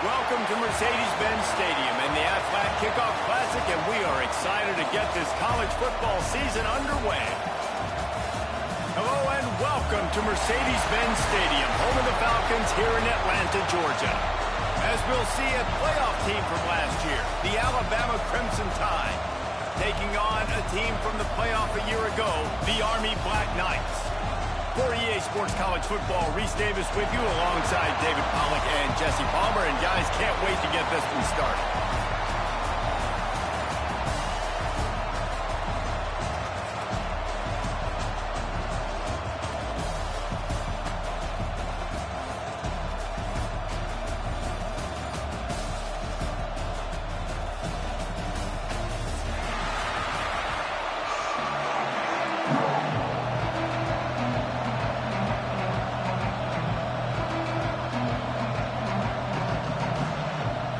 Welcome to Mercedes-Benz Stadium and the Aflac Kickoff Classic, and we are excited to get this college football season underway. Hello and welcome to Mercedes-Benz Stadium, home of the Falcons here in Atlanta, Georgia. As we'll see, a playoff team from last year, the Alabama Crimson Tide, taking on a team from the playoff a year ago, the Army Black Knights. For EA Sports College Football, Reese Davis with you alongside David Pollack and Jesse Palmer. And guys, can't wait to get this one started.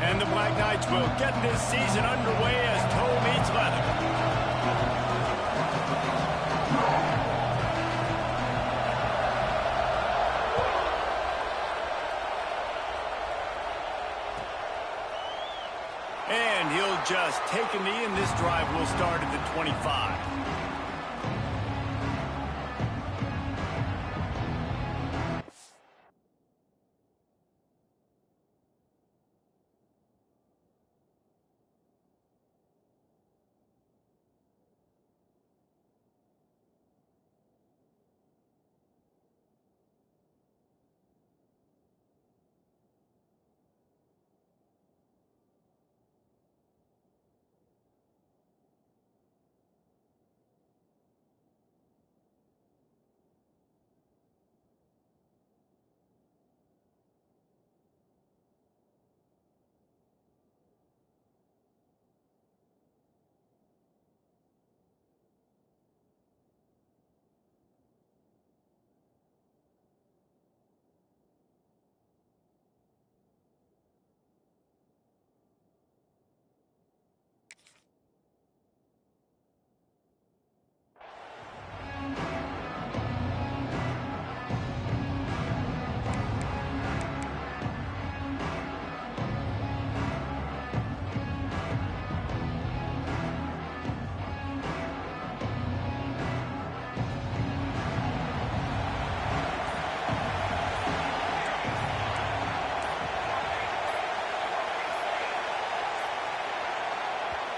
And the Black Knights will get this season underway as toe meets leather. And he'll just take a knee, and this drive will start at the 25.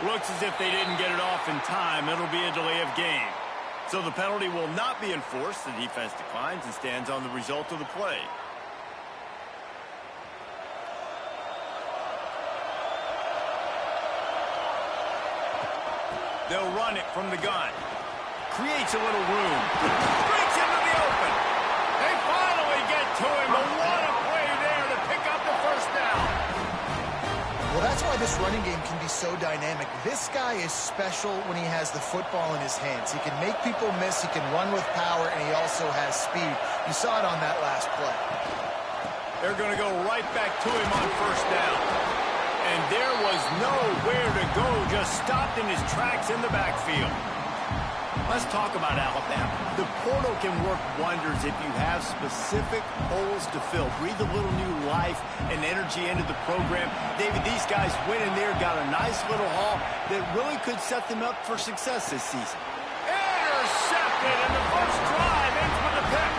Looks as if they didn't get it off in time. It'll be a delay of game. So the penalty will not be enforced. The defense declines and stands on the result of the play. They'll run it from the gun. Creates a little room. Breaks into the open. They finally get to him. But what a play there to pick up the first down. Well, that's why this running game can be so dynamic. This guy is special when he has the football in his hands. He can make people miss, he can run with power, and he also has speed. You saw it on that last play. They're going to go right back to him on first down. And there was nowhere to go, just stopped in his tracks in the backfield. Let's talk about Alabama. The portal can work wonders if you have specific holes to fill. Breathe a little new life and energy into the program. David, these guys went in there, got a nice little haul that really could set them up for success this season. Intercepted, and the first drive ends with a pick.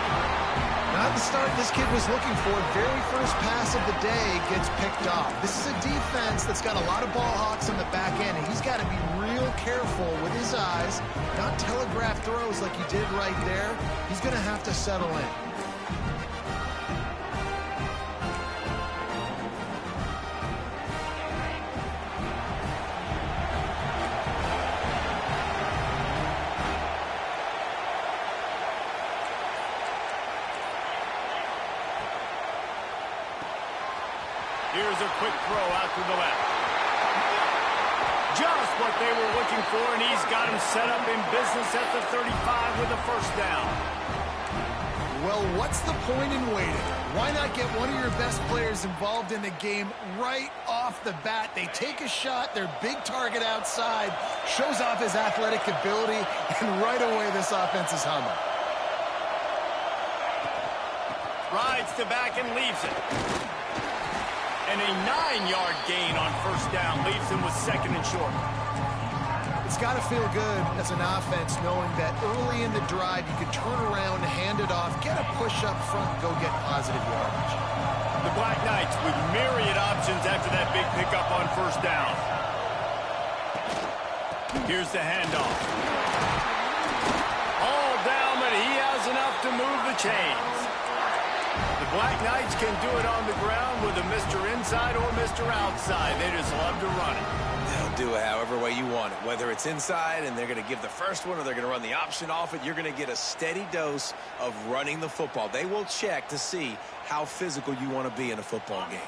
Not the start this kid was looking for. Very first pass of the day gets picked off. This is a defense that's got a lot of ball hawks on the back end, and he's got to be real careful with his eyes, not telegraph throws like he did right there. He's going to have to settle in. Here's a quick throw out to the left. Just what they were looking for, and he's got him set up in business at the 35 with a first down. Well, what's the point in waiting? Why not get one of your best players involved in the game right off the bat? They take a shot, their big target outside, shows off his athletic ability, and right away this offense is humming. Rides to back and leaves it. And a 9-yard gain on first down leaves him with second and short. It's got to feel good as an offense knowing that early in the drive you can turn around, hand it off, get a push up front, go get positive yardage. The Black Knights with myriad options after that big pickup on first down. Here's the handoff. All down, but he has enough to move the chains. The Black Knights can do it on the ground with a Mr. Inside or Mr. Outside. They just love to run it. They'll do it however way you want it. Whether it's inside and they're going to give the first one or they're going to run the option off it, you're going to get a steady dose of running the football. They will check to see how physical you want to be in a football game.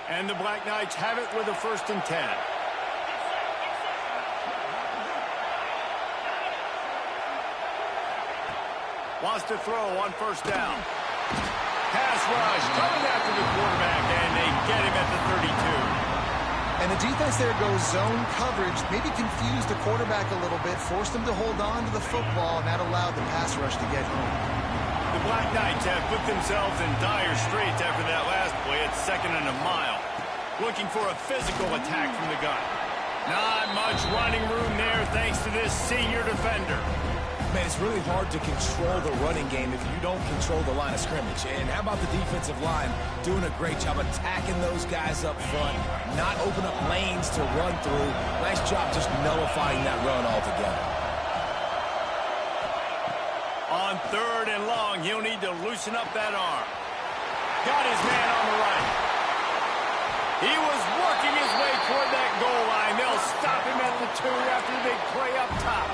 And the Black Knights have it with a 1st and 10. Wants to throw on first down. Pass rush coming after the quarterback, and they get him at the 32. And the defense there goes zone coverage, maybe confused the quarterback a little bit, forced him to hold on to the football, and that allowed the pass rush to get home. The Black Knights have put themselves in dire straits after that last play at 2nd and a mile. Looking for a physical attack from the gun. Not much running room there thanks to this senior defender. Man, it's really hard to control the running game if you don't control the line of scrimmage. And how about the defensive line doing a great job attacking those guys up front, not open up lanes to run through. Nice job just nullifying that run altogether. On 3rd and long, he'll need to loosen up that arm. Got his man on the right. He was working his way toward that goal line. They'll stop him at the 2 after the big play up top.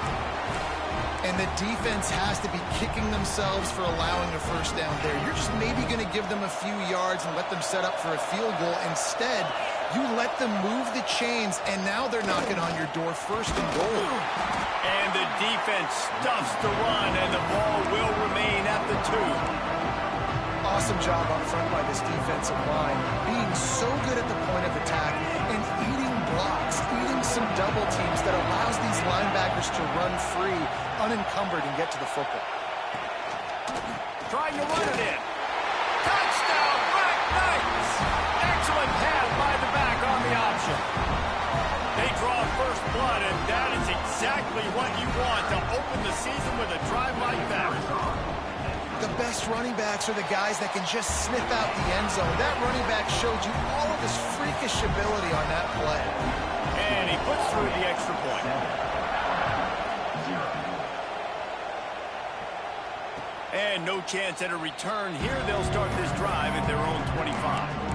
And the defense has to be kicking themselves for allowing a first down there. You're just maybe going to give them a few yards and let them set up for a field goal. Instead, you let them move the chains, and now they're knocking on your door 1st and goal. And the defense stuffs the run, and the ball will remain at the 2. Awesome job up front by this defensive line, being so good at the point of attack and eating blocks, eating some double teams that allows these linebackers to run free, unencumbered, and get to the football. Trying to run it in. Touchdown, Black Knights! Excellent pass by the back on the option. They draw first blood, and that is exactly what you want to open the season with a drive like that. The best running backs are the guys that can just sniff out the end zone. That running back showed you all of his freakish ability on that play. And he puts through the extra point. And no chance at a return here. They'll start this drive at their own 25.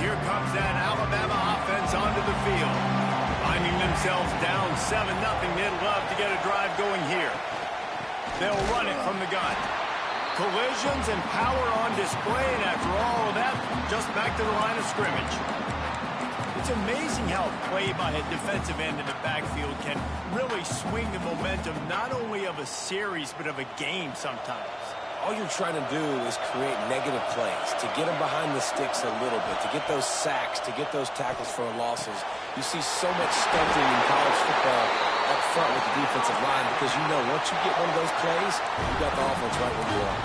Here comes that Alabama offense onto the field. Finding themselves down 7-0, they'd love to get a drive going here. They'll run it from the gun. Collisions and power on display, and after all of that, just back to the line of scrimmage. It's amazing how play by a defensive end in the backfield can really swing the momentum not only of a series, but of a game sometimes. All you're trying to do is create negative plays, to get them behind the sticks a little bit, to get those sacks, to get those tackles for losses. You see so much stunting in college football up front with the defensive line because you know once you get one of those plays, you got the offense right where you are.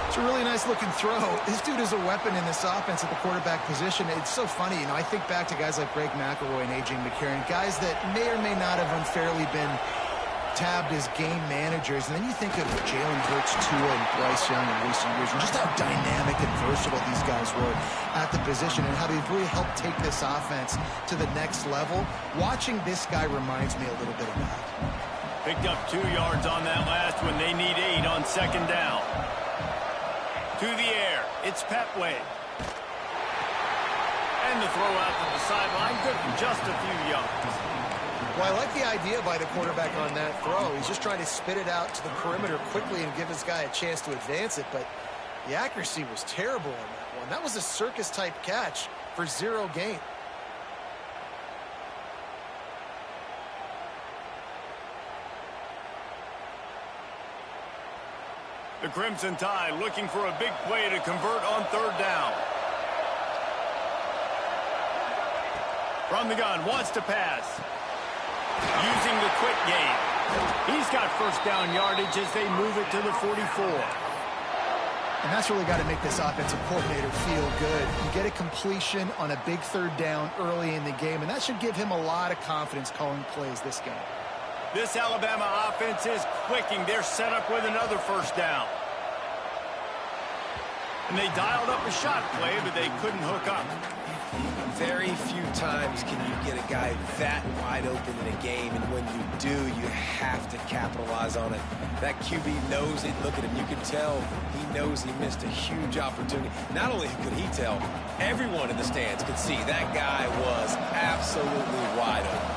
It's a really nice looking throw. This dude is a weapon in this offense at the quarterback position. It's so funny, I think back to guys like Greg McElroy and A.J. McCarron, guys that may or may not have unfairly been tabbed as game managers, and then you think of Jalen Hurts, Tua, and Bryce Young in recent years, and just how dynamic and versatile these guys were at the position and how they've really helped take this offense to the next level. Watching this guy reminds me a little bit of that. Picked up 2 yards on that last one. They need 8 on 2nd down. To the air. It's Petway. And the throw out to the sideline. Good for just a few yards. Well, I like the idea by the quarterback on that throw. He's just trying to spit it out to the perimeter quickly and give his guy a chance to advance it, but the accuracy was terrible on that one. That was a circus-type catch for 0 gain. The Crimson Tide looking for a big play to convert on 3rd down. From the gun, wants to pass. Using the quick game. He's got first down yardage as they move it to the 44. And that's really got to make this offensive coordinator feel good. You get a completion on a big third down early in the game, and that should give him a lot of confidence calling plays this game. This Alabama offense is clicking. They're set up with another first down. And they dialed up a shot play, but they couldn't hook up. Very few times can you get a guy that wide open in a game, and when you do, you have to capitalize on it. That QB knows it. Look at him. You can tell he knows he missed a huge opportunity. Not only could he tell, everyone in the stands could see that guy was absolutely wide open.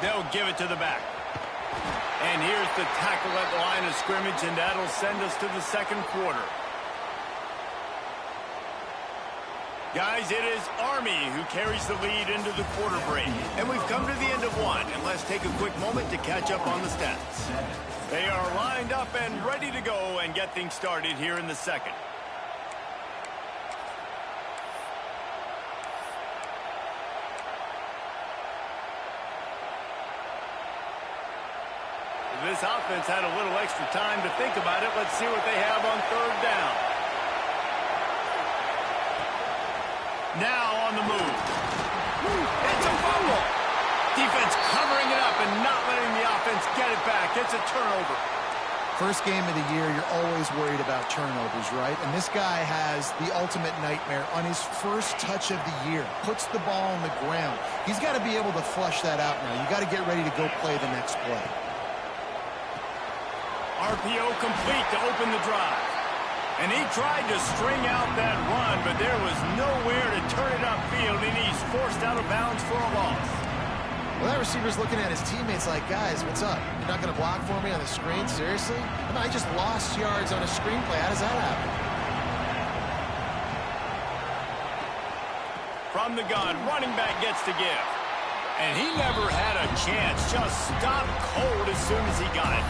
They'll give it to the back. And here's the tackle at the line of scrimmage, and that'll send us to the second quarter. Guys, it is Army who carries the lead into the quarter break. And we've come to the end of one, and let's take a quick moment to catch up on the stats. They are lined up and ready to go and get things started here in the second. This offense had a little extra time to think about it. Let's see what they have on third down. Now on the move. It's a fumble. Defense covering it up and not letting the offense get it back. It's a turnover. First game of the year, you're always worried about turnovers, right? And this guy has the ultimate nightmare on his first touch of the year. Puts the ball on the ground. He's got to be able to flush that out now. You got to get ready to go play the next play. RPO complete to open the drive. And he tried to string out that run, but there was nowhere to turn it upfield, and he's forced out of bounds for a loss. Well, that receiver's looking at his teammates like, guys, what's up? You're not going to block for me on the screen? Seriously? I just lost yards on a screenplay. How does that happen? From the gun, running back gets to give. And he never had a chance. Just stopped cold as soon as he got it.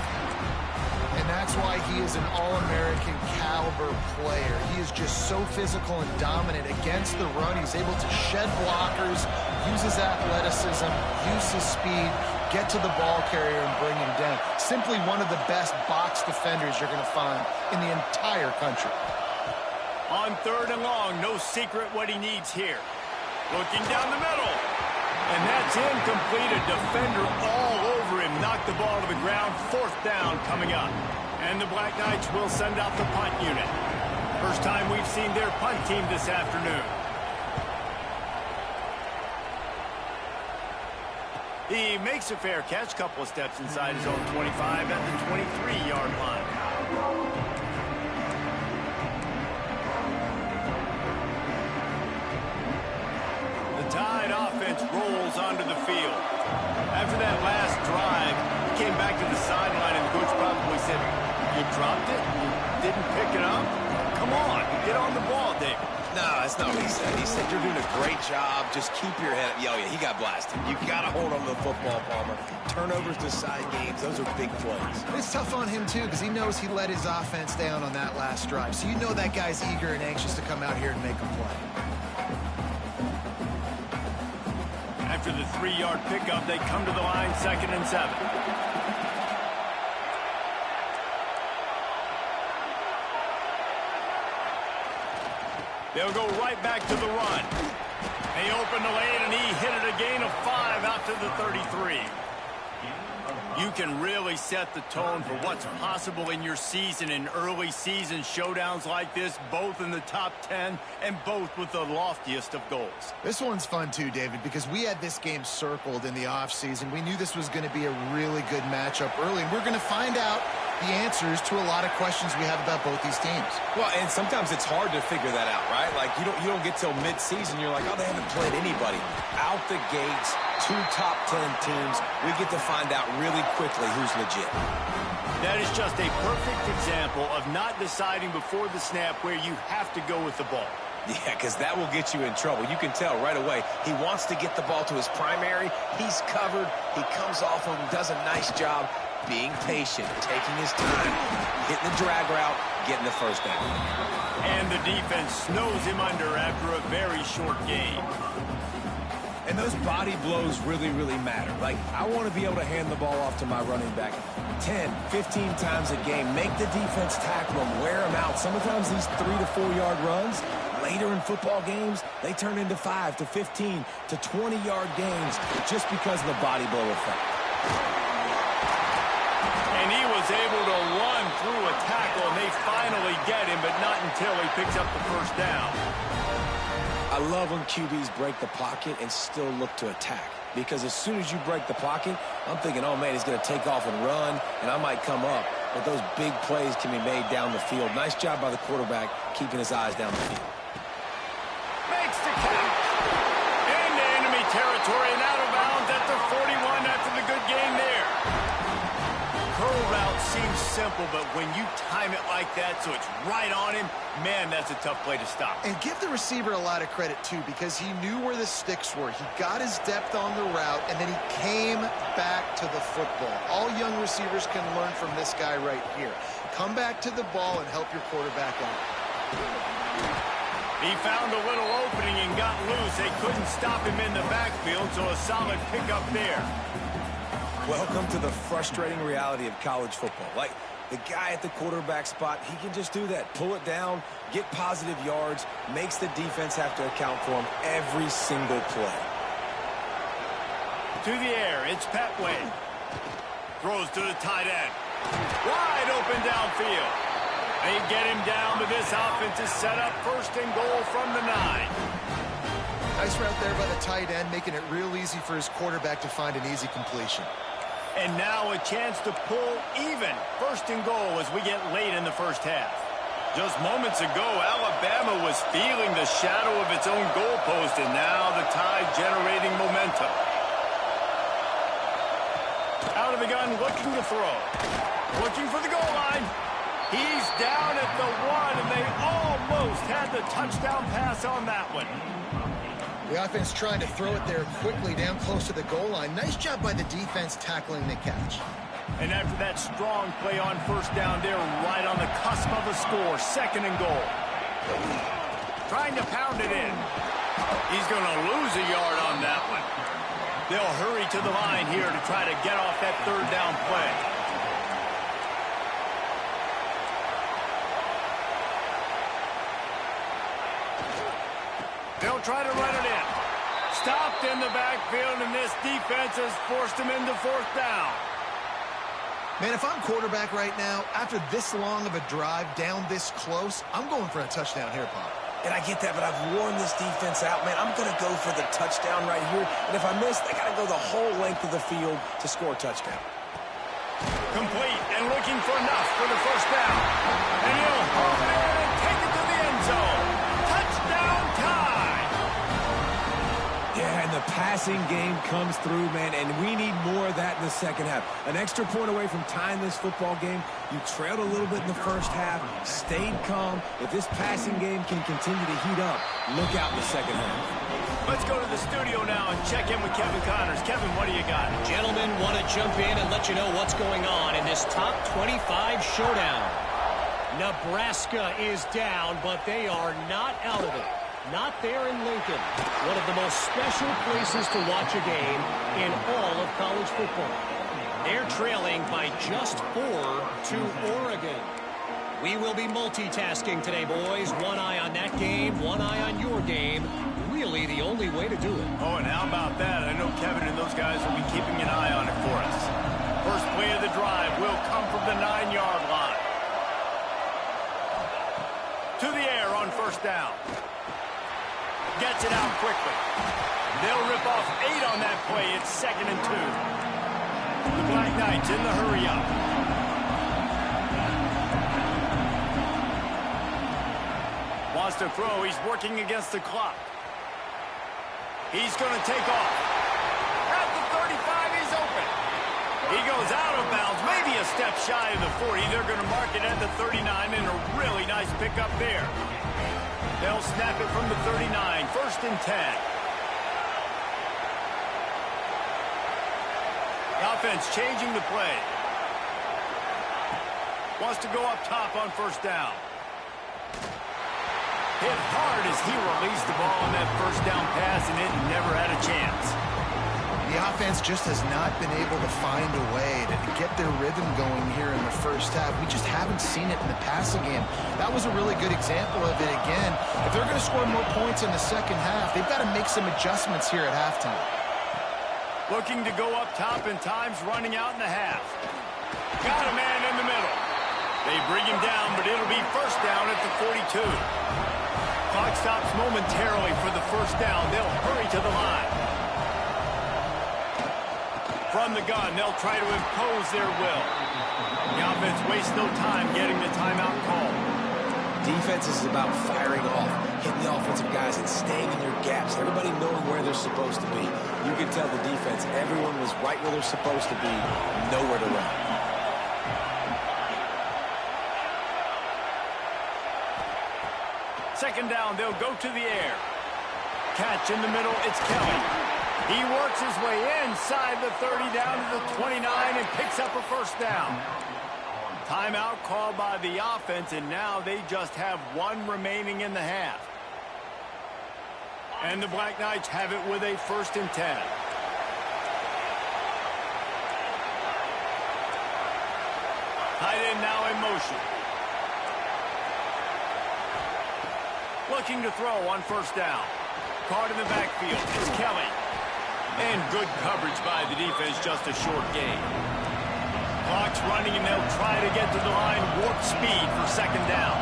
And that's why he is an All-American caliber player. He is just so physical and dominant against the run. He's able to shed blockers, use his athleticism, use his speed, get to the ball carrier and bring him down. Simply one of the best box defenders you're going to find in the entire country. On third and long, no secret what he needs here. Looking down the middle. And that's incomplete. A defender all over him. Knocked the ball to the ground. Fourth down coming up. And the Black Knights will send out the punt unit. First time we've seen their punt team this afternoon. He makes a fair catch. Couple of steps inside his own 25 at the 23-yard line. Tide offense rolls onto the field. After that last drive, he came back to the sideline, and the coach probably said, you dropped it? You didn't pick it up? Come on, get on the ball, David. No, that's not what he said. He said, you're doing a great job. Just keep your head up. Oh, yeah, he got blasted. You got to hold on to the football, Palmer. Turnovers decide games. Those are big plays. It's tough on him, too, because he knows he let his offense down on that last drive. So you know that guy's eager and anxious to come out here and make a play. After the 3-yard pickup, they come to the line, 2nd and 7. They'll go right back to the run. They open the lane, and he hit it a gain of 5 out to the 33. You can really set the tone for what's possible in your season in early season showdowns like this, both in the top 10 and both with the loftiest of goals. This one's fun too, David, because we had this game circled in the offseason. We knew this was going to be a really good matchup early, and we're going to find out the answers to a lot of questions we have about both these teams. Well, and sometimes it's hard to figure that out, right? Like, you don't get till mid-season. You're like, oh, they haven't played anybody. Out the gates, 2 top 10 teams. We get to find out really quickly who's legit. That is just a perfect example of not deciding before the snap where you have to go with the ball. Yeah, because that will get you in trouble. You can tell right away he wants to get the ball to his primary. He's covered. He comes off him, does a nice job. being patient, taking his time, hitting the drag route, getting the first down. And the defense snows him under after a very short game. And those body blows really, really matter. Like, I want to be able to hand the ball off to my running back 10, 15 times a game. Make the defense tackle him, wear him out. Sometimes these 3 to 4 yard runs, later in football games, they turn into 5 to 15 to 20-yard games just because of the body blow effect. And he was able to run through a tackle, and they finally get him, but not until he picks up the first down. I love when QBs break the pocket and still look to attack. Because as soon as you break the pocket, I'm thinking, oh, man, he's going to take off and run, and I might come up. But those big plays can be made down the field. Nice job by the quarterback keeping his eyes down the field. Makes the catch. Into enemy territory and out of bounds at the 41 after the good gain there. Curl route seems simple, but when you time it like that so it's right on him, man, that's a tough play to stop. And give the receiver a lot of credit, too, because he knew where the sticks were. He got his depth on the route, and then he came back to the football. All young receivers can learn from this guy right here. Come back to the ball and help your quarterback out. He found a little opening and got loose. They couldn't stop him in the backfield, so a solid pickup there. Welcome to the frustrating reality of college football. Like, the guy at the quarterback spot, he can just do that. Pull it down, get positive yards, makes the defense have to account for him every single play. To the air, it's Petway. Throws to the tight end. Wide open downfield. They get him down, but this offense is set up first and goal from the 9. Nice route there by the tight end, making it real easy for his quarterback to find an easy completion. And now a chance to pull even. First and goal as we get late in the first half. Just moments ago, Alabama was feeling the shadow of its own goalpost, and now the Tide generating momentum. Out of the gun, looking to throw. Looking for the goal line. He's down at the 1, and they almost had the touchdown pass on that one. The offense trying to throw it there quickly down close to the goal line. Nice job by the defense tackling the catch. And after that strong play on first down, they're right on the cusp of a score. Second and goal. Trying to pound it in. He's going to lose a yard on that one. They'll hurry to the line here to try to get off that third down play. They'll try to run it in. Stopped in the backfield, and this defense has forced him into fourth down. Man, if I'm quarterback right now, after this long of a drive down this close, I'm going for a touchdown here, Pop. And I get that, but I've worn this defense out, man. I'm going to go for the touchdown right here. And if I miss, they got to go the whole length of the field to score a touchdown. Complete and looking for enough for the first down. And he'll home it in and take it to the end zone. Touchdown Tide! Yeah, and the passing game comes through, man, and we need more of that in the second half. An extra point away from tying this football game. You trailed a little bit in the first half, stayed calm. If this passing game can continue to heat up, look out in the second half. Let's go to the studio now and check in with Kevin Connors. Kevin, what do you got? Gentlemen, want to jump in and let you know what's going on in this top 25 showdown. Nebraska is down, but they are not out of it. Not there in Lincoln. One of the most special places to watch a game in all of college football. They're trailing by just 4 to Oregon. We will be multitasking today, boys. One eye on that game, one eye on your game. Really the only way to do it. Oh, and how about that? I know Kevin and those guys will be keeping an eye on it for us. First play of the drive will come from the 9-yard line. To the air on first down. Gets it out quickly. They'll rip off 8 on that play. It's 2nd and 2. The Black Knights in the hurry-up. Wants to throw. He's working against the clock. He's going to take off. At the 35, he's open. He goes out of bounds, maybe a step shy of the 40. They're going to mark it at the 39, and a really nice pickup there. They'll snap it from the 39, 1st and 10. The offense changing the play. Wants to go up top on first down. Hit hard as he released the ball on that first down pass, and it never had a chance. The offense just has not been able to find a way to get their rhythm going here in the first half. We just haven't seen it in the passing game. That was a really good example of it again. If they're going to score more points in the second half, they've got to make some adjustments here at halftime. Looking to go up top, and time's running out in the half. Got a man in the middle. They bring him down, but it'll be first down at the 42. Clock stops momentarily for the first down. They'll hurry to the line. From the gun, they'll try to impose their will. The offense wastes no time getting the timeout call. Defense is about firing off, hitting the offensive guys and staying in your gaps. Everybody knowing where they're supposed to be. You can tell the defense, everyone was right where they're supposed to be, nowhere to run. Second down, they'll go to the air. Catch in the middle, it's Kelly. He works his way inside the 30 down to the 29 and picks up a first down. Timeout called by the offense, and now they just have one remaining in the half. And the Black Knights have it with a 1st and 10. Tight end now in motion. Looking to throw on first down. Caught in the backfield. It's Kelly. And good coverage by the defense, just a short gain. Clock's running, and they'll try to get to the line. Warp speed for second down.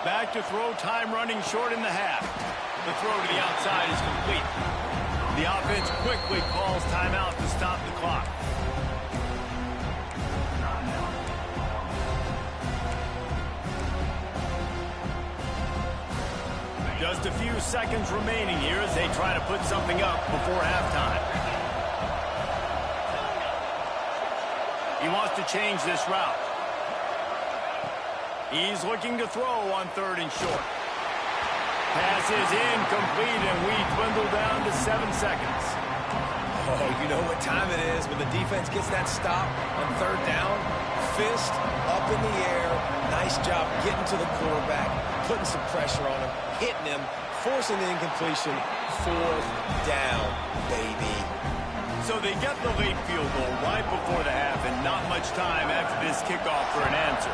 Back to throw, time running short in the half. The throw to the outside is complete. The offense quickly calls timeout to stop the clock. Just a few seconds remaining here as they try to put something up before halftime. He wants to change this route. He's looking to throw on 3rd and short. Pass is incomplete, and we dwindle down to 7 seconds. Oh, you know what time it is when the defense gets that stop on 3rd down. Fist up in the air. Nice job getting to the quarterback, putting some pressure on him, hitting him, forcing the incompletion. 4th down, baby. So they get the late field goal right before the half, and not much time after this kickoff for an answer.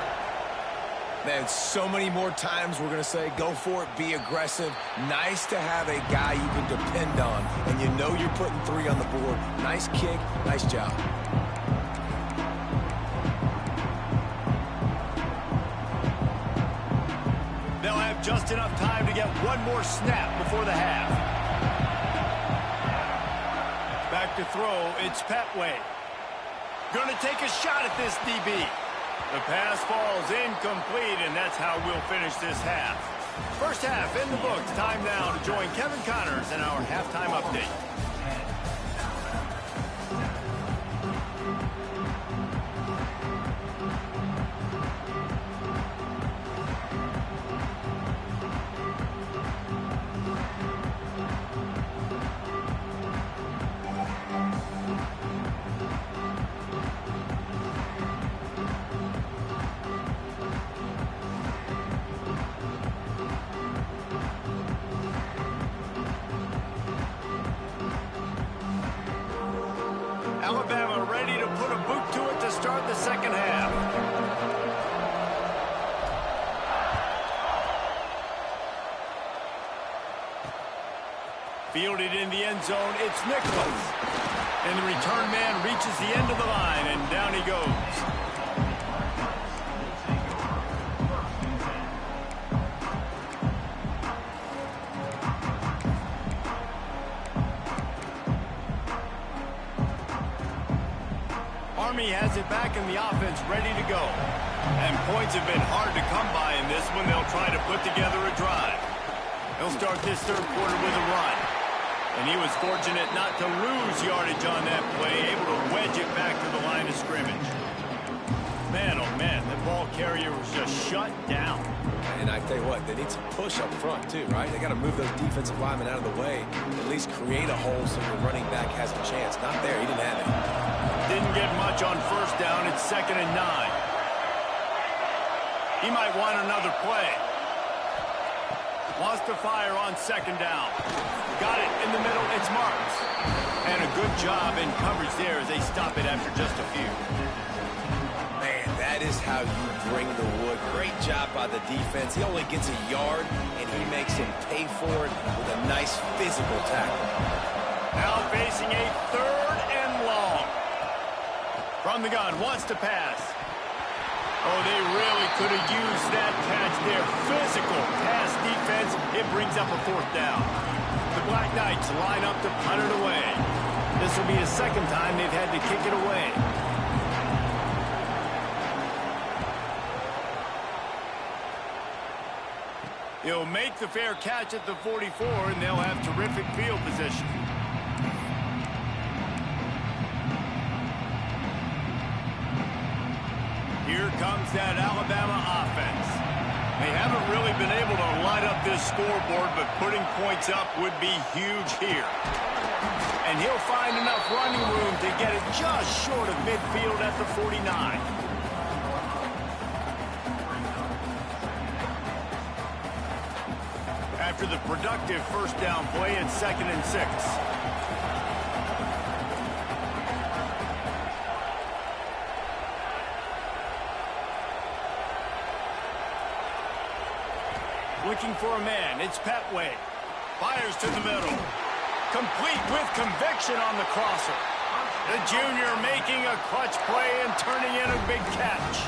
Man, so many more times we're going to say, go for it, be aggressive. Nice to have a guy you can depend on, and you know you're putting 3 on the board. Nice kick, nice job. They'll have just enough time to get one more snap before the half. Back to throw, it's Petway. Gonna take a shot at this DB. The pass falls incomplete, and that's how we'll finish this half. First half in the books. Time now to join Kevin Connors in our halftime update. Alabama ready to put a boot to it to start the second half. Fielded in the end zone, it's Nicholas. And the return man reaches the end of the line, and down he goes. Army has it back in the offense, ready to go. And points have been hard to come by in this one. They'll try to put together a drive. He'll start this third quarter with a run. And he was fortunate not to lose yardage on that play, able to wedge it back to the line of scrimmage. Man, oh man, the ball carrier was just shut down. And I tell you what, they need some push up front too, right? They got to move those defensive linemen out of the way, at least create a hole so the running back has a chance. Not there. He didn't have it. Didn't get much on first down. It's 2nd and 9. He might want another play. Wants to fire on 2nd down. Got it in the middle. It's Marks. And a good job in coverage there as they stop it after just a few. Man, that is how you bring the wood. Great job by the defense. He only gets a yard, and he makes him pay for it with a nice physical tackle. Now facing a 3rd and long. From the gun, wants to pass. Oh, they really could have used that catch there. Physical pass defense. It brings up a 4th down. The Black Knights line up to punt it away. This will be the 2nd time they've had to kick it away. He'll make the fair catch at the 44, and they'll have terrific field position. Here comes that Alabama offense. They haven't really been able to light up this scoreboard, but putting points up would be huge here. And he'll find enough running room to get it just short of midfield at the 49. After the productive first down play, it's 2nd and 6. Looking for a man. It's Petway. Fires to the middle. Complete with conviction on the crosser. The junior making a clutch play and turning in a big catch.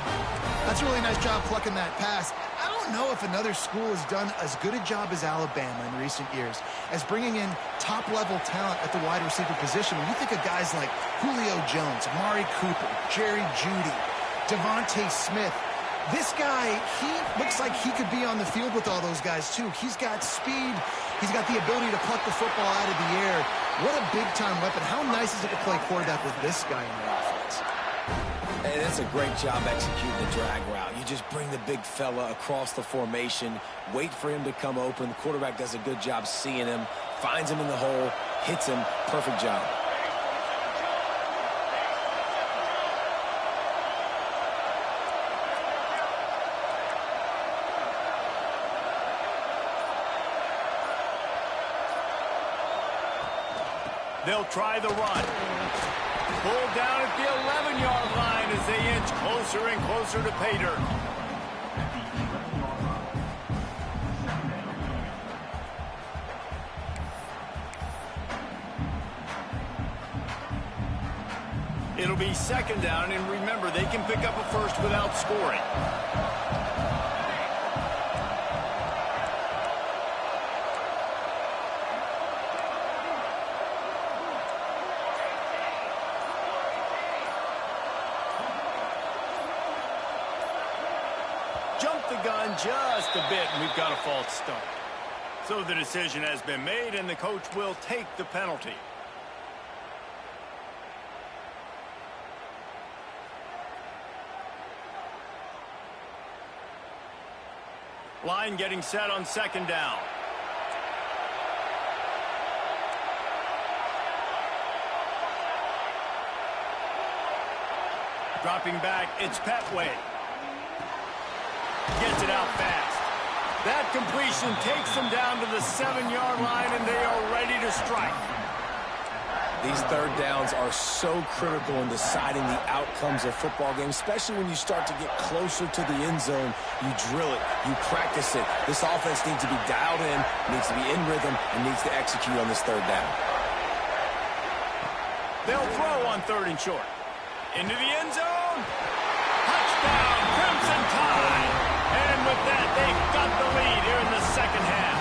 That's a really nice job plucking that pass. I don't know if another school has done as good a job as Alabama in recent years as bringing in top-level talent at the wide receiver position. When you think of guys like Julio Jones, Amari Cooper, Jerry Jeudy, Devontae Smith, this guy, he looks like he could be on the field with all those guys, too. He's got speed. He's got the ability to pluck the football out of the air. What a big-time weapon. How nice is it to play quarterback with this guy in your offense? And it's a great job executing the drag route. You just bring the big fella across the formation, wait for him to come open. The quarterback does a good job seeing him, finds him in the hole, hits him. Perfect job. They'll try the run. Pulled down at the 11-yard line as they inch closer and closer to pay dirt. It'll be 2nd down, and remember, they can pick up a first without scoring. Jumped the gun just a bit, and we've got a false start. So the decision has been made, and the coach will take the penalty. Line getting set on 2nd down. Dropping back, it's Petway. Gets it out fast. That completion takes them down to the 7-yard line, and they are ready to strike. These 3rd downs are so critical in deciding the outcomes of football games, especially when you start to get closer to the end zone. You drill it, you practice it. This offense needs to be dialed in, needs to be in rhythm, and needs to execute on this 3rd down. They'll throw on 3rd and short. Into the end zone. Touchdown, Crimson Tide. And with that, they've got the lead here in the 2nd half.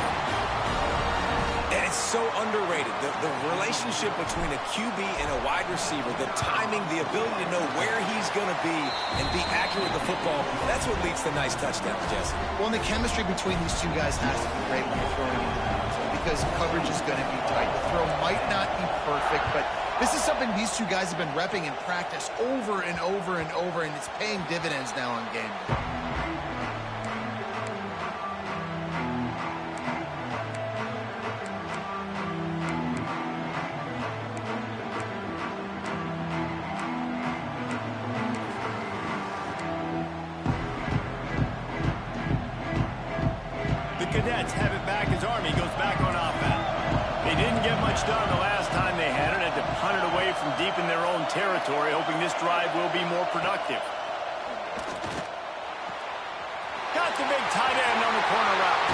And it's so underrated. The relationship between a QB and a wide receiver, the timing, the ability to know where he's going to be and be accurate with the football, that's what leads to nice touchdowns, Jesse. Well, and the chemistry between these two guys has to be great when you're throwing into the end zone because coverage is going to be tight. The throw might not be perfect, but this is something these two guys have been repping in practice over and over and over, and it's paying dividends now on game day. have it back as Army goes back on offense. They didn't get much done the last time they had it. Had to punt it away from deep in their own territory, hoping this drive will be more productive. Got the big tight end on the corner route.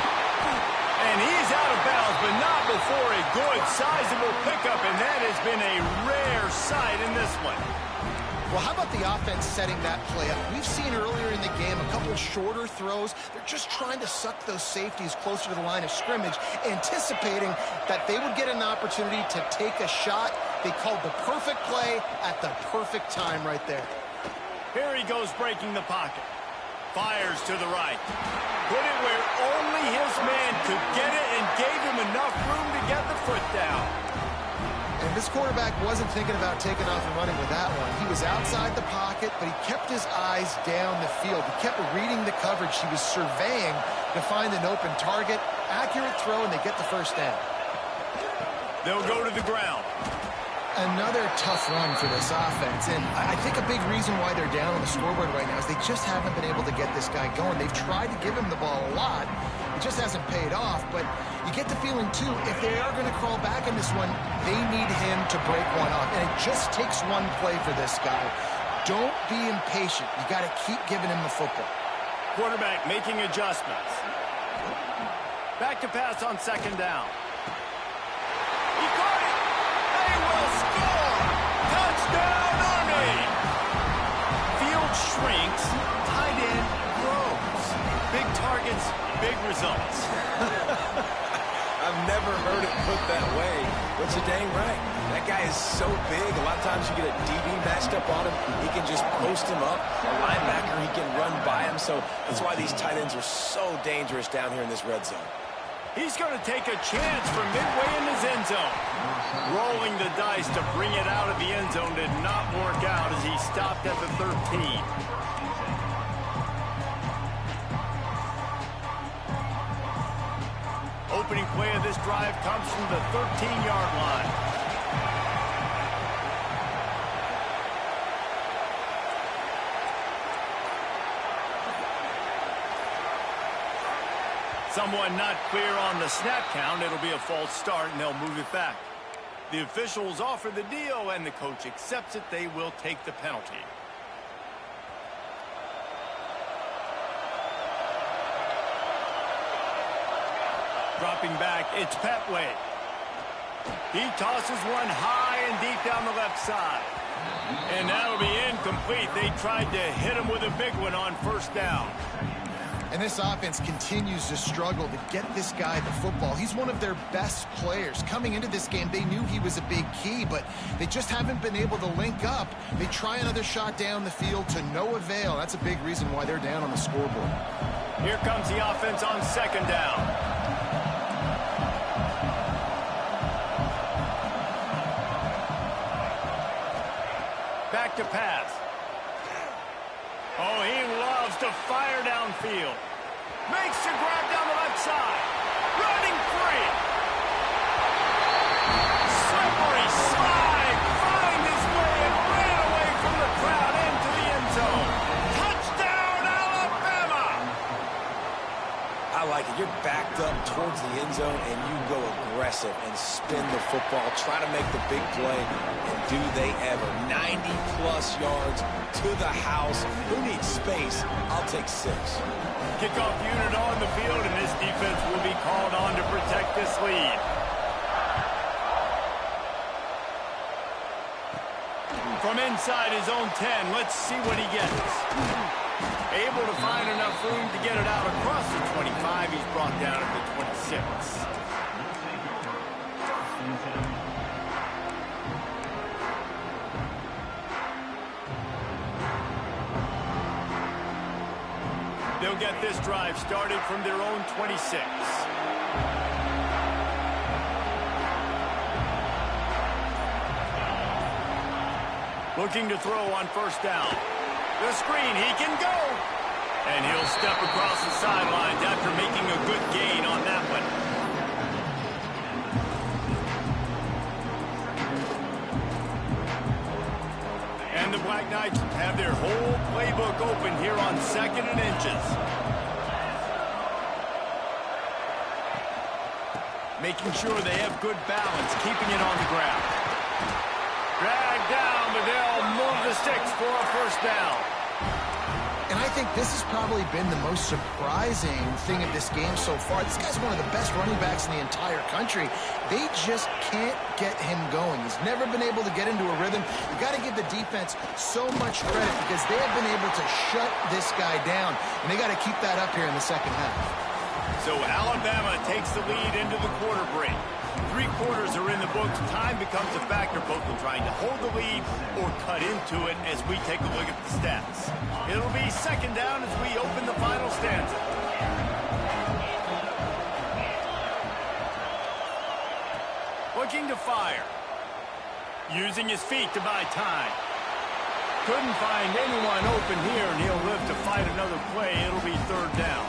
And he's out of bounds, but not before a good, sizable pickup, and that has been a rare sight in this one. Well, how about the offense setting that play up? We've seen earlier in the game a couple shorter throws. They're just trying to suck those safeties closer to the line of scrimmage, anticipating that they would get an opportunity to take a shot. They called the perfect play at the perfect time right there. Here he goes breaking the pocket. Fires to the right. Put it where only his man could get it and gave him enough room to get the foot down. And this quarterback wasn't thinking about taking off and running with that one. He was outside the pocket, but he kept his eyes down the field. He kept reading the coverage. He was surveying to find an open target. Accurate throw, and they get the first down. They'll go to the ground. Another tough run for this offense, and I think a big reason why they're down on the scoreboard right now is they just haven't been able to get this guy going. They've tried to give him the ball a lot. It just hasn't paid off, but you get the feeling, too, if they are going to crawl back in this one, they need him to break one off, and it just takes one play for this guy. Don't be impatient. You got to keep giving him the football. Quarterback making adjustments. Back to pass on second down. He caught it. They will score. Touchdown, Army. Field shrinks. Tight end grows. Big targets, big results. I've never heard it put that way, but you're dang right. That guy is so big. A lot of times you get a DB matched up on him. He can just post him up. A linebacker, he can run by him. So that's why these tight ends are so dangerous down here in this red zone. He's going to take a chance from midway in his end zone. Rolling the dice to bring it out of the end zone did not work out as he stopped at the 13. Opening play of this drive comes from the 13-yard line. Someone not clear on the snap count. It'll be a false start, and they'll move it back. The officials offer the deal, and the coach accepts it. They will take the penalty. Dropping back, it's Petway. He tosses one high and deep down the left side. And that'll be incomplete. They tried to hit him with a big one on first down. And this offense continues to struggle to get this guy the football. He's one of their best players. Coming into this game, they knew he was a big key, but they just haven't been able to link up. They try another shot down the field to no avail. That's a big reason why they're down on the scoreboard. Here comes the offense on second down. Back to pass. Oh, he loves to fire downfield. Makes the grab down the left side. Running free. Slippery slide. Find his way and ran away from the crowd into the end zone. Touchdown, Alabama. I like it. You're backed up towards the end zone, and you go aggressive and spin the football. Try to make the big play, and do they ever. 90-plus yards to the house. Who needs space? I'll take 6. Kickoff unit on the field, and this defense will be called on to protect this lead. From inside his own 10, let's see what he gets. Able to find enough room to get it out across the 25. He's brought down at the 26. They'll get this drive started from their own 26. Looking to throw on first down. The screen, he can go. And he'll step across the sidelines after making a good gain on that one. And the Black Knights have their whole playbook open here on 2nd and inches. making sure they have good balance, keeping it on the ground. Dragged down, but they'll move the sticks for a first down. And I think this has probably been the most surprising thing of this game so far. This guy's one of the best running backs in the entire country. They just can't get him going. He's never been able to get into a rhythm. You've got to give the defense so much credit because they have been able to shut this guy down. And they got to keep that up here in the second half. So Alabama takes the lead into the quarter break. 3 quarters are in the books. Time becomes a factor both in trying to hold the lead or cut into it as we take a look at the stats. It'll be second down as we open the final stanza. Looking to fire. Using his feet to buy time. Couldn't find anyone open here, and he'll live to fight another play. It'll be third down.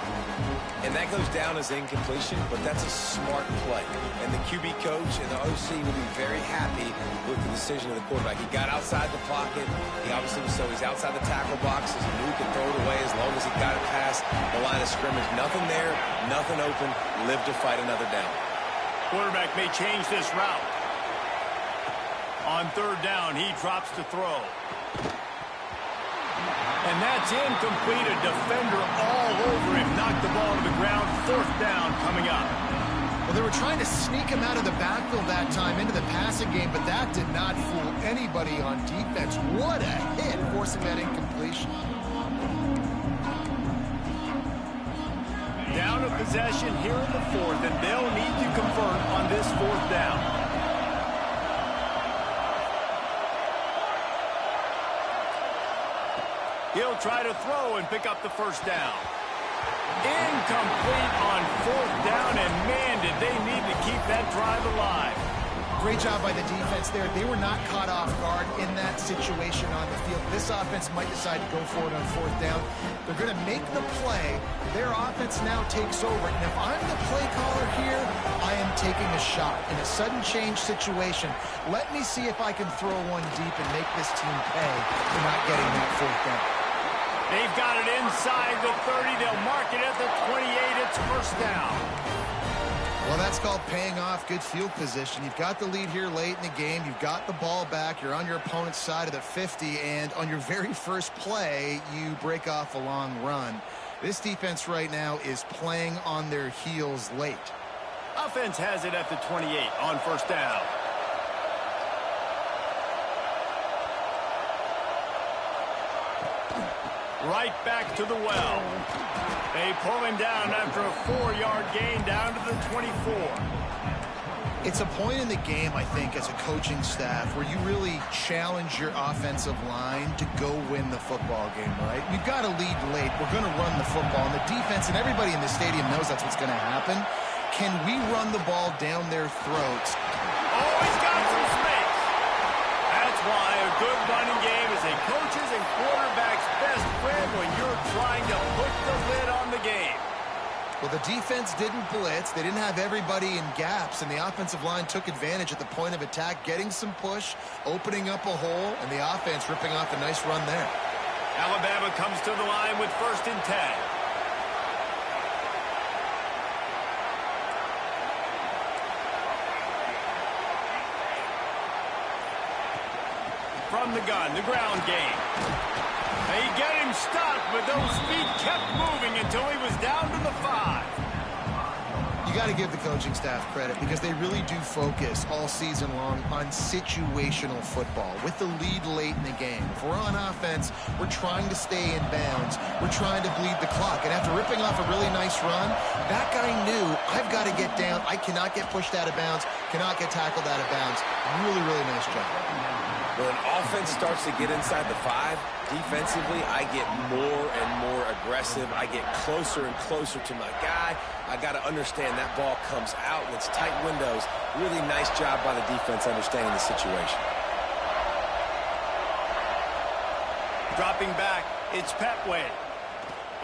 And that goes down as incompletion, but that's a smart play. And the QB coach and the OC will be very happy with the decision of the quarterback. He got outside the pocket. He obviously was he's outside the tackle box. He knew he could throw it away as long as he got it past the line of scrimmage. Nothing there, nothing open. Live to fight another down. Quarterback may change this route. On third down, he drops to throw. And that's incomplete. A defender all over him. Knocked the ball to the ground. Fourth down coming up. Well, they were trying to sneak him out of the backfield that time into the passing game, but that did not fool anybody on defense. What a hit, forcing that incompletion. Down a possession here in the fourth, and they'll need to convert on this fourth down. He'll try to throw and pick up the first down. Incomplete on fourth down, and man, did they need to keep that drive alive. Great job by the defense there. They were not caught off guard in that situation on the field. This offense might decide to go for it on fourth down. They're going to make the play. Their offense now takes over. And if I'm the play caller here, I am taking a shot. In a sudden change situation, let me see if I can throw one deep and make this team pay for not getting that fourth down. They've got it inside the 30. They'll mark it at the 28. It's first down. Well, that's called paying off good field position. You've got the lead here late in the game. You've got the ball back. You're on your opponent's side of the 50. And on your very first play, you break off a long run. This defense right now is playing on their heels late. Offense has it at the 28 on first down. Right back to the well. They pull him down after a 4-yard gain down to the 24. It's a point in the game, I think, as a coaching staff where you really challenge your offensive line to go win the football game, right? We've got to lead late. We're going to run the football. And the defense and everybody in the stadium knows that's what's going to happen. Can we run the ball down their throats? Oh, he's got some space. That's why a good running game is a coach's and quarterback's best friend when you're trying to put the lid on the game. Well, the defense didn't blitz. They didn't have everybody in gaps, and the offensive line took advantage at the point of attack, getting some push, opening up a hole, and the offense ripping off a nice run there. Alabama comes to the line with 1st and 10. From the gun, the ground game. They get him stopped, but those feet kept moving until he was down to the 5. You got to give the coaching staff credit because they really do focus all season long on situational football with the lead late in the game. If we're on offense, we're trying to stay in bounds. We're trying to bleed the clock. And after ripping off a really nice run, that guy knew, I've got to get down. I cannot get pushed out of bounds, cannot get tackled out of bounds. Really, really nice job. When offense starts to get inside the 5, defensively, I get more and more aggressive. I get closer and closer to my guy. I got to understand that ball comes out and it's tight windows. Really nice job by the defense understanding the situation. Dropping back, it's Petway.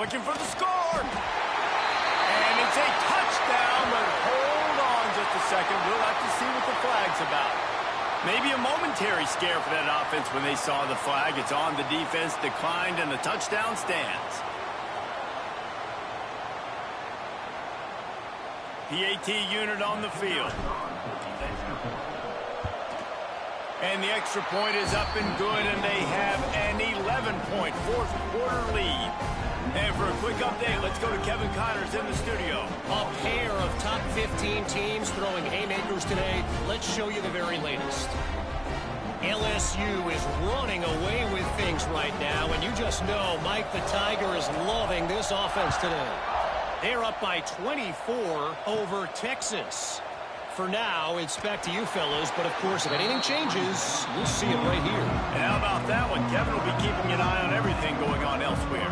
Looking for the score. And it's a touchdown, but hold on just a second. We'll have to see what the flag's about. Maybe a momentary scare for that offense when they saw the flag. It's on, the defense declined, and the touchdown stands. PAT unit on the field. And the extra point is up and good, and they have an 11-point fourth quarter lead. And for a quick update, let's go to Kevin Connors in the studio. A pair of top 15 teams throwing haymakers today. Let's show you the very latest. LSU is running away with things right now, and you just know Mike the Tiger is loving this offense today. They're up by 24 over Texas. For now, it's back to you fellas, but of course, if anything changes, we'll see it right here. And how about that one? Kevin will be keeping an eye on everything going on elsewhere.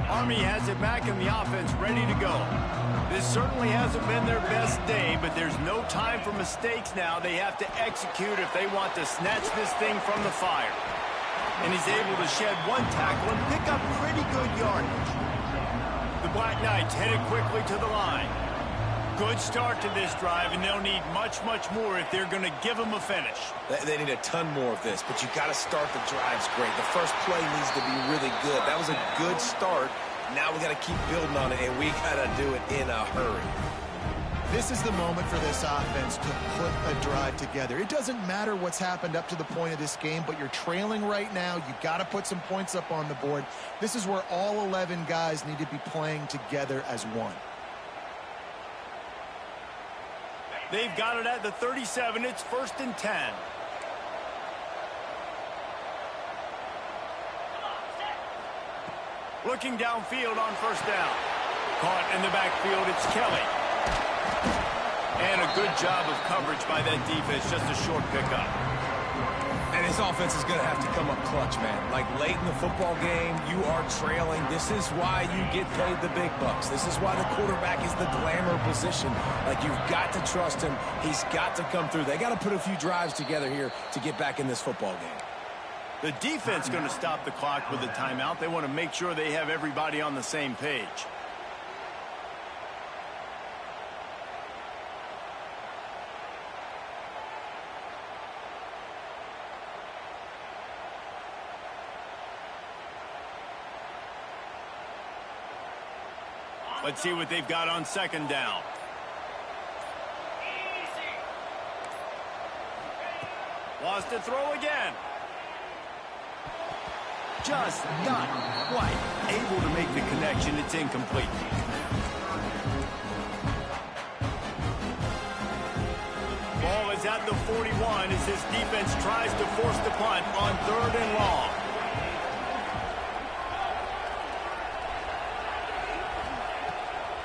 Army has it back in the offense, ready to go. This certainly hasn't been their best day, but there's no time for mistakes now. They have to execute if they want to snatch this thing from the fire. And he's able to shed one tackle and pick up pretty good yardage. The Black Knights headed quickly to the line. Good start to this drive, and they'll need much, much more if they're going to give them a finish. They need a ton more of this, but you got to start the drives great. The first play needs to be really good. That was a good start. Now we got to keep building on it, and we got to do it in a hurry. This is the moment for this offense to put a drive together. It doesn't matter what's happened up to the point of this game, but you're trailing right now. You got to put some points up on the board. This is where all 11 guys need to be playing together as one. They've got it at the 37. It's 1st and 10. Looking downfield on 1st down. Caught in the backfield, it's Kelly. And a good job of coverage by that defense, just a short pickup. And this offense is going to have to come up clutch, man. Like late in the football game, you are trailing. This is why you get paid the big bucks. This is why the quarterback is the glamour position. Like, you've got to trust him. He's got to come through. They got to put a few drives together here to get back in this football game. The defense going to stop the clock with a timeout. They want to make sure they have everybody on the same page. Let's see what they've got on 2nd down. Wants to throw again. Just not quite able to make the connection. It's incomplete. Ball is at the 41 as this defense tries to force the punt on 3rd and long.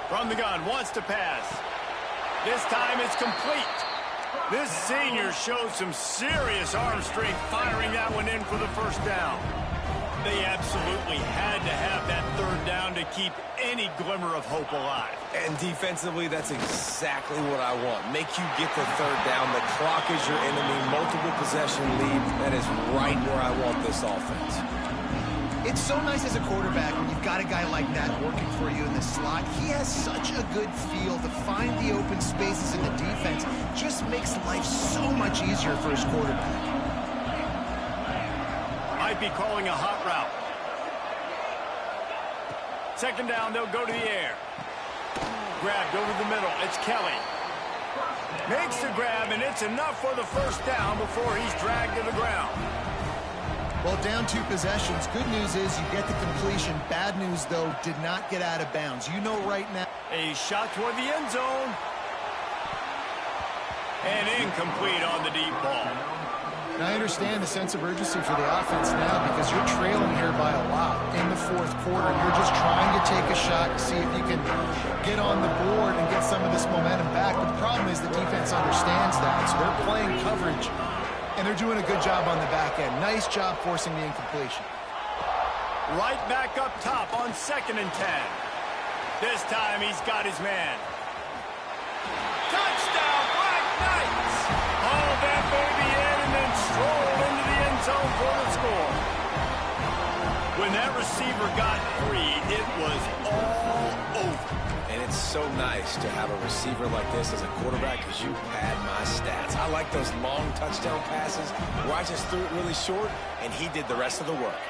From the gun, wants to pass. This time it's complete. This senior shows some serious arm strength firing that one in for the 1st down. They absolutely had to have that 3rd down to keep any glimmer of hope alive. And defensively, that's exactly what I want. Make you get the 3rd down. The clock is your enemy. Multiple possession lead. That is right where I want this offense. It's so nice as a quarterback when you've got a guy like that working for you in the slot. He has such a good feel to find the open spaces in the defense. Just makes life so much easier for his quarterback. Might be calling a hot route. 2nd down, they'll go to the air. Grabbed over the middle. It's Kelly. Makes the grab, and it's enough for the 1st down before he's dragged to the ground. Well, down 2 possessions. Good news is you get the completion. Bad news, though, did not get out of bounds. You know right now. A shot toward the end zone. And incomplete on the deep ball. And I understand the sense of urgency for the offense now because you're trailing here by a lot in the 4th quarter. You're just trying to take a shot to see if you can get on the board and get some of this momentum back. But the problem is the defense understands that. So they're playing coverage, and they're doing a good job on the back end. Nice job forcing the incompletion. Right back up top on 2nd and 10. This time he's got his man. Touchdown, Black Knights! Haul that baby in and then stroll into the end zone for the score. With when that receiver got free, it was all over. And it's so nice to have a receiver like this as a quarterback because you pad my stats. I like those long touchdown passes where I just threw it really short and he did the rest of the work.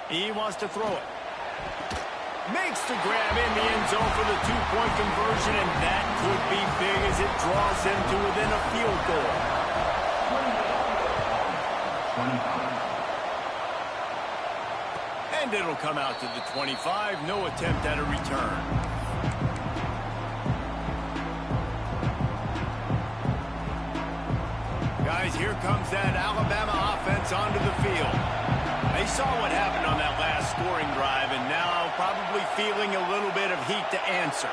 He wants to throw it. Makes the grab in the end zone for the two-point conversion, and that could be big as it draws him to within a field goal. And it'll come out to the 25. No attempt at a return. Guys, here comes that Alabama offense onto the field. They saw what happened on that last scoring drive, and now probably feeling a little bit of heat to answer.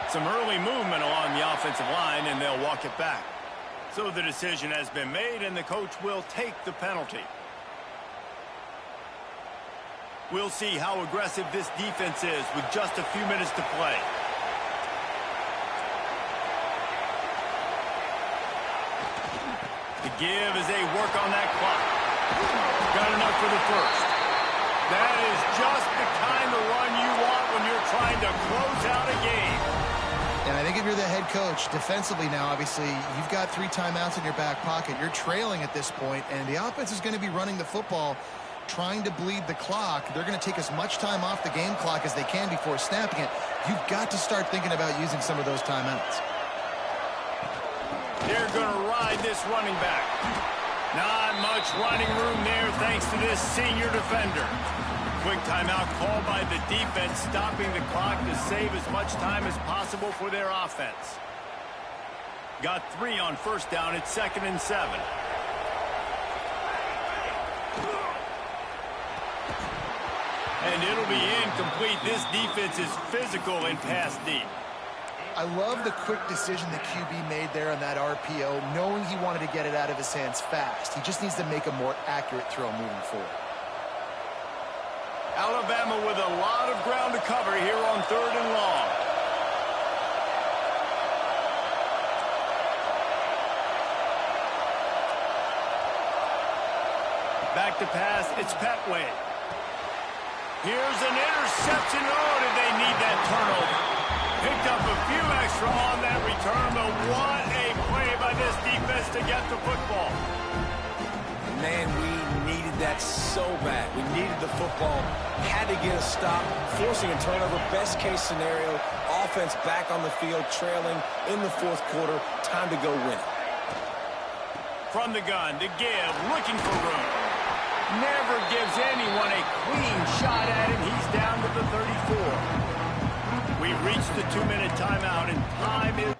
Some early movement along the offensive line, and they'll walk it back. So the decision has been made, and the coach will take the penalty. We'll see how aggressive this defense is with just a few minutes to play. The give as they work on that clock. Got enough for the first. That is just the kind of run you want when you're trying to close out a game. And I think if you're the head coach, defensively now, obviously, you've got 3 timeouts in your back pocket. You're trailing at this point, and the offense is going to be running the football, trying to bleed the clock. They're going to take as much time off the game clock as they can before snapping it. You've got to start thinking about using some of those timeouts. They're going to ride this running back. Not much running room there thanks to this senior defender. Quick timeout called by the defense, stopping the clock to save as much time as possible for their offense. Got 3 on first down. It's 2nd and 7. And it'll be incomplete. This defense is physical and pass deep. I love the quick decision the QB made there on that RPO, knowing he wanted to get it out of his hands fast. He just needs to make a more accurate throw moving forward. Alabama with a lot of ground to cover here on 3rd and long. Back to pass, it's Petway. Here's an interception. Oh, did they need that turnover? Picked up a few extra on that return, but what a play by this defense to get the football. Man, we needed that so bad. We needed the football, had to get a stop, forcing a turnover. Best case scenario, offense back on the field, trailing in the 4th quarter. Time to go win it. From the gun, to give, looking for room. Never gives anyone a clean shot at him. He's down to the 34. We've reached the 2-minute timeout, and time is...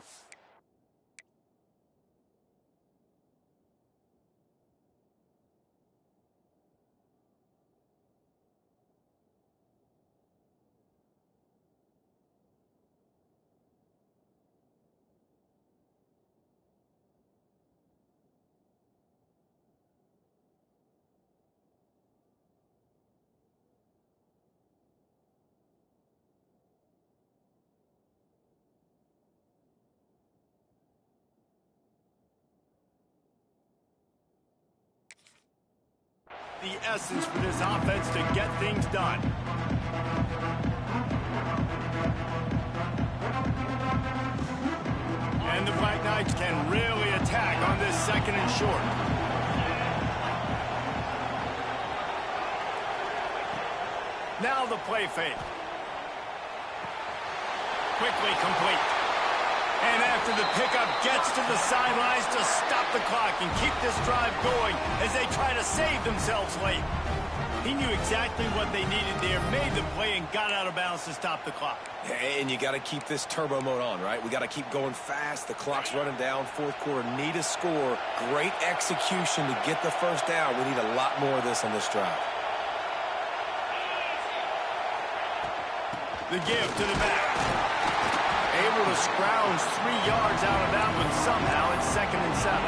the essence for this offense to get things done. And the Black Knights can really attack on this 2nd and short. Now the play fake. Quickly complete. And after the pickup, gets to the sidelines to stop the clock and keep this drive going as they try to save themselves late. He knew exactly what they needed there, made the play, and got out of bounds to stop the clock. And you got to keep this turbo mode on, right? We got to keep going fast. The clock's running down. 4th quarter, need a score. Great execution to get the first down. We need a lot more of this on this drive. The give to the back. Able to scrounge 3 yards out of that one somehow. It's 2nd and 7.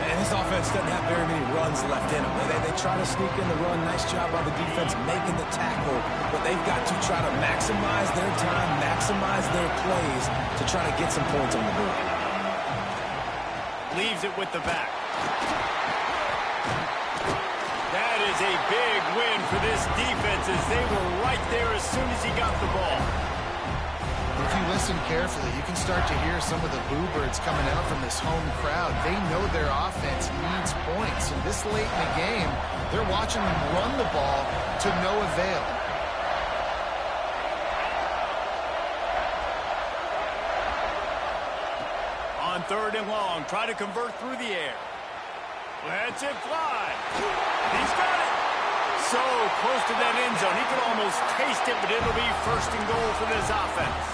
And this This offense doesn't have very many runs left in them. They try to sneak in the run. Nice job by the defense making the tackle. But they've got to try to maximize their time, maximize their plays to try to get some points on the board. Leaves it with the back. That is a big win for this defense as they were right there as soon as he got the ball. If you listen carefully, you can start to hear some of the boo birds coming out from this home crowd. They know their offense needs points, and this late in the game, they're watching them run the ball to no avail. On 3rd and long, try to convert through the air. Lets it fly. He's got it. So close to that end zone. He could almost taste it, but it'll be 1st and goal for this offense.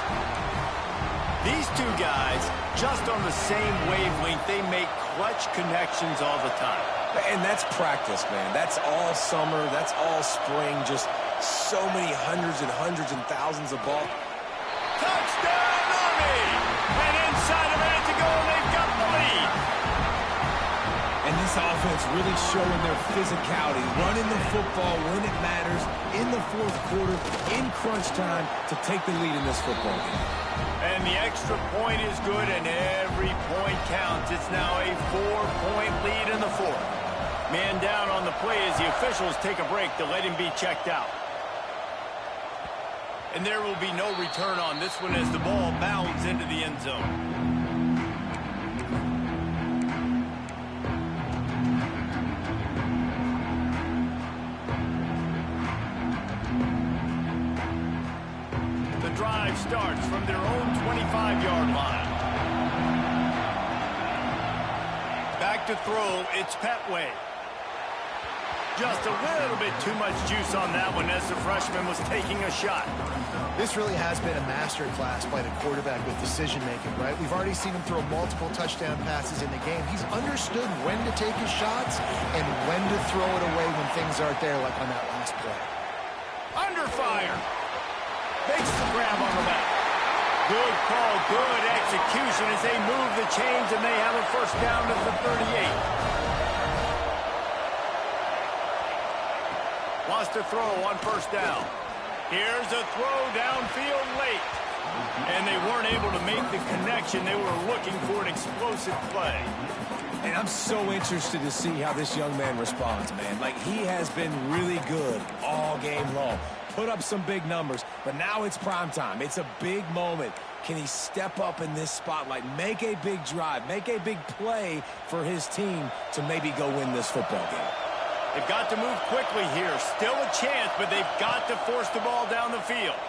These two guys, just on the same wavelength, they make clutch connections all the time. And that's practice, man. That's all summer. That's all spring. Just so many hundreds and thousands of balls. Touchdown, Army! And inside a minute to go, they've got the lead. And this offense really showing their physicality, running the football when it matters, in the 4th quarter, in crunch time, to take the lead in this football game. And the extra point is good, and every point counts. It's now a 4-point lead in the 4th. Man down on the play as the officials take a break to let him be checked out. And there will be no return on this one as the ball bounds into the end zone. The drive starts from their own 25-yard line. Back to throw, it's Petway. Just a little bit too much juice on that one as the freshman was taking a shot. This really has been a master class by the quarterback with decision-making, right? We've already seen him throw multiple touchdown passes in the game. He's understood when to take his shots and when to throw it away when things aren't there, like on that last play. Under fire. Makes the grab on the back. Good call, good execution as they move the chains and they have a 1st down at the 38. Wants to throw on 1st down. Here's a throw downfield late. And they weren't able to make the connection. They were looking for an explosive play. And I'm so interested to see how this young man responds, man. Like, he has been really good all game long. Put up some big numbers, but now it's prime time. It's a big moment. Can he step up in this spotlight, make a big drive, make a big play for his team to maybe go win this football game? They've got to move quickly here. Still a chance, but they've got to force the ball down the field.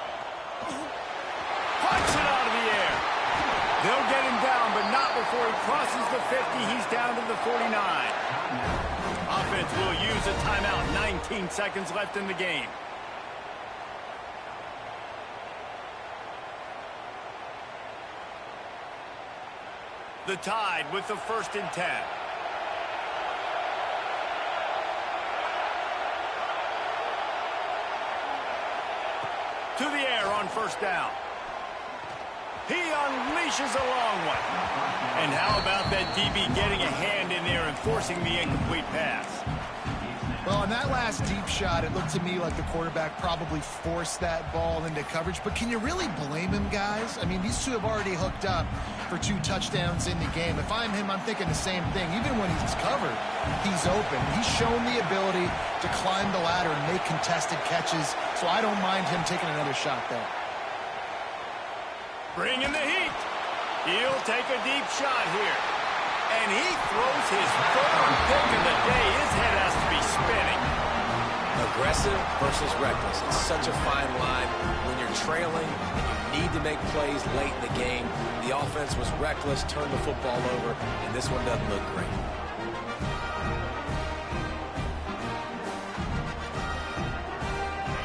Punch it out of the air. They'll get him down, but not before he crosses the 50. He's down to the 49. Offense will use a timeout. 19 seconds left in the game. The Tide with the 1st and 10. To the air on 1st down. He unleashes a long one. And how about that DB getting a hand in there and forcing the incomplete pass? Well, on that last deep shot, it looked to me like the quarterback probably forced that ball into coverage. But can you really blame him, guys? I mean, these two have already hooked up for 2 touchdowns in the game. If I'm him, I'm thinking the same thing. Even when he's covered, he's open. He's shown the ability to climb the ladder and make contested catches. So I don't mind him taking another shot there. Bring in the heat. He'll take a deep shot here. And he throws his 3rd pick of the day. His head has to be spinning. Aggressive versus reckless. It's such a fine line when you're trailing and you need to make plays late in the game. The offense was reckless, turned the football over, and this one doesn't look great.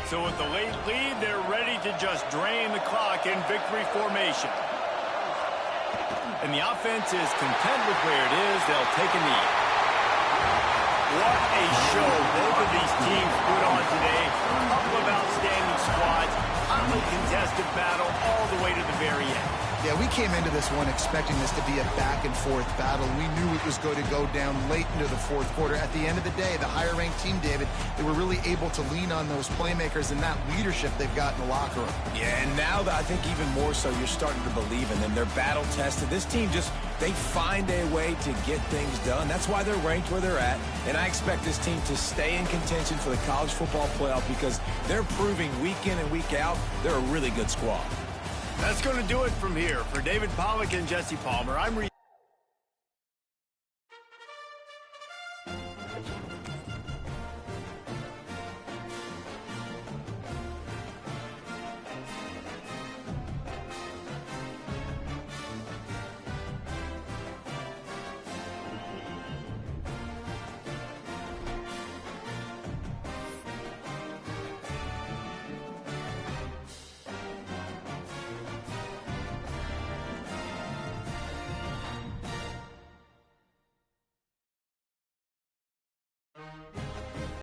So with the late lead, they're ready to just drain the clock in victory formation. And the offense is content with where it is. They'll take a knee. What a show both of these teams put on today. A couple of outstanding squads. Hotly contested battle all the way to the very end. Yeah, we came into this one expecting this to be a back-and-forth battle. We knew it was going to go down late into the fourth quarter. At the end of the day, the higher-ranked team, David, they were really able to lean on those playmakers and that leadership they've got in the locker room. Yeah, and now that I think even more so, you're starting to believe in them. They're battle-tested. This team they find a way to get things done. That's why they're ranked where they're at. And I expect this team to stay in contention for the college football playoff because they're proving week in and week out they're a really good squad. That's going to do it from here. For David Pollack and Jesse Palmer,